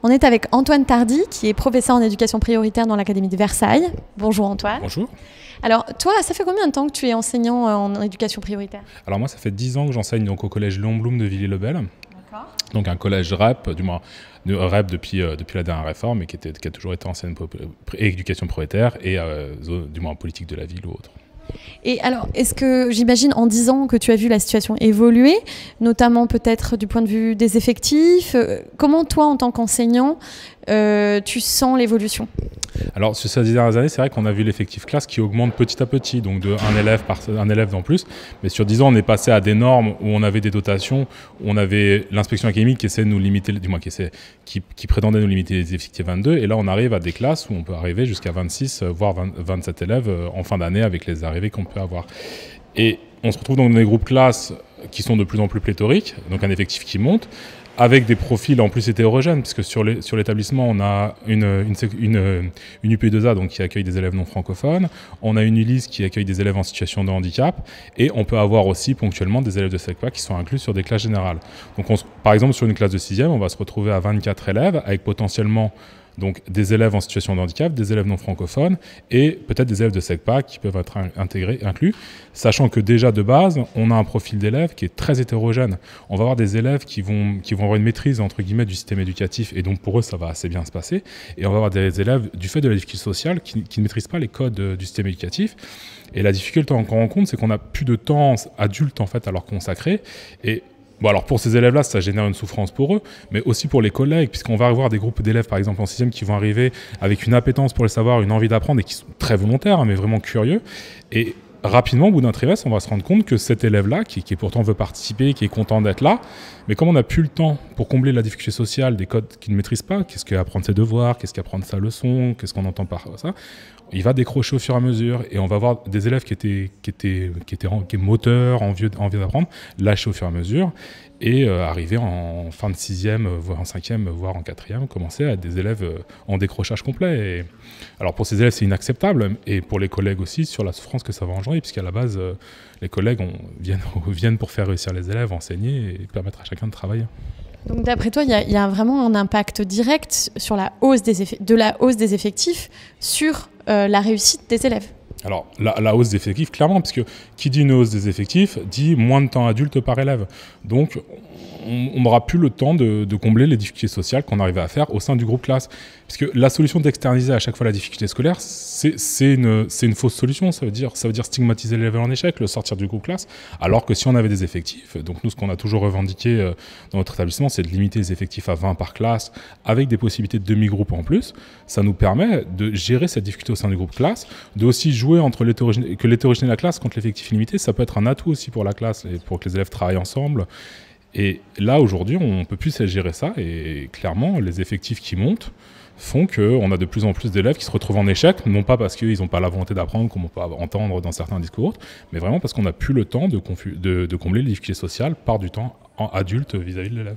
On est avec Antoine Tardy, qui est professeur en éducation prioritaire dans l'Académie de Versailles. Bonjour Antoine. Bonjour. Alors toi, ça fait combien de temps que tu es enseignant en éducation prioritaire? Alors moi, ça fait 10 ans que j'enseigne donc au collège Léon Blum de Villiers-le-Bel. Donc un collège REP, du moins REP depuis la dernière réforme, et qui a toujours été enseigne éducation prioritaire et du moins politique de la ville ou autre. Et alors, est-ce que, j'imagine, en 10 ans que tu as vu la situation évoluer, notamment peut-être du point de vue des effectifs, comment toi, en tant qu'enseignant, tu sens l'évolution? Alors, sur ces dernières années, c'est vrai qu'on a vu l'effectif classe qui augmente petit à petit, donc de un élève en plus. Mais sur 10 ans, on est passé à des normes où on avait des dotations, où on avait l'inspection académique qui essaie de nous limiter, du moins qui prétendait nous limiter les effectifs 22. Et là, on arrive à des classes où on peut arriver jusqu'à 26, voire 27 élèves en fin d'année avec les arrivées qu'on peut avoir. Et on se retrouve dans des groupes classes qui sont de plus en plus pléthoriques, donc un effectif qui monte, avec des profils en plus hétérogènes, puisque sur l'établissement, on a une UP2A donc, qui accueille des élèves non francophones, on a une ULIS qui accueille des élèves en situation de handicap, et on peut avoir aussi ponctuellement des élèves de SECPA qui sont inclus sur des classes générales. Donc par exemple, sur une classe de 6e, on va se retrouver à 24 élèves, avec potentiellement donc des élèves en situation de handicap, des élèves non francophones et peut-être des élèves de SECPA qui peuvent être inclus, sachant que déjà de base, on a un profil d'élèves qui est très hétérogène. On va avoir des élèves qui vont avoir une maîtrise entre guillemets du système éducatif et donc pour eux ça va assez bien se passer. Et on va avoir des élèves du fait de la difficulté sociale qui ne maîtrisent pas les codes du système éducatif. Et la difficulté qu'on rencontre, c'est qu'on n'a plus de temps adulte en fait à leur consacrer. Et bon, alors pour ces élèves-là, ça génère une souffrance pour eux, mais aussi pour les collègues, puisqu'on va avoir des groupes d'élèves, par exemple en 6e, qui vont arriver avec une appétence pour le savoir, une envie d'apprendre, et qui sont très volontaires, mais vraiment curieux. Et rapidement, au bout d'un trimestre, on va se rendre compte que cet élève-là, qui pourtant veut participer, qui est content d'être là, mais comme on n'a plus le temps pour combler la difficulté sociale des codes qu'il ne maîtrise pas, qu'est-ce qu'apprendre ses devoirs, qu'est-ce qu'apprendre sa leçon, qu'est-ce qu'on entend par ça, il va décrocher au fur et à mesure, et on va avoir des élèves qui étaient moteurs, envieux d'apprendre, lâcher au fur et à mesure, et arriver en fin de 6e, voire en 5e, voire en 4e, commencer à être des élèves en décrochage complet. Et alors pour ces élèves, c'est inacceptable, et pour les collègues aussi, sur la souffrance que ça va engendrer, puisqu'à la base, les collègues viennent pour faire réussir les élèves, enseigner et permettre à chacun de travailler. Donc d'après toi, il y a vraiment un impact direct sur la hausse des effectifs sur la réussite des élèves? Alors, la hausse des effectifs, clairement, parce que qui dit une hausse des effectifs, dit moins de temps adulte par élève. Donc, on n'aura plus le temps de combler les difficultés sociales qu'on arrivait à faire au sein du groupe classe. Puisque la solution d'externaliser à chaque fois la difficulté scolaire, c'est une fausse solution. Ça veut dire stigmatiser l'élève en échec, le sortir du groupe classe. Alors que si on avait des effectifs, donc nous, ce qu'on a toujours revendiqué dans notre établissement, c'est de limiter les effectifs à 20 par classe, avec des possibilités de demi-groupe en plus. Ça nous permet de gérer cette difficulté au sein du groupe classe, de aussi jouer entre l'hétérogénéité de la classe contre l'effectif limité. Ça peut être un atout aussi pour la classe et pour que les élèves travaillent ensemble. Et là, aujourd'hui, on ne peut plus gérer ça. Et clairement, les effectifs qui montent font qu'on a de plus en plus d'élèves qui se retrouvent en échec, non pas parce qu'ils n'ont pas la volonté d'apprendre, comme on peut entendre dans certains discours, mais vraiment parce qu'on n'a plus le temps de combler les difficultés sociales par du temps adulte vis-à-vis de l'élève.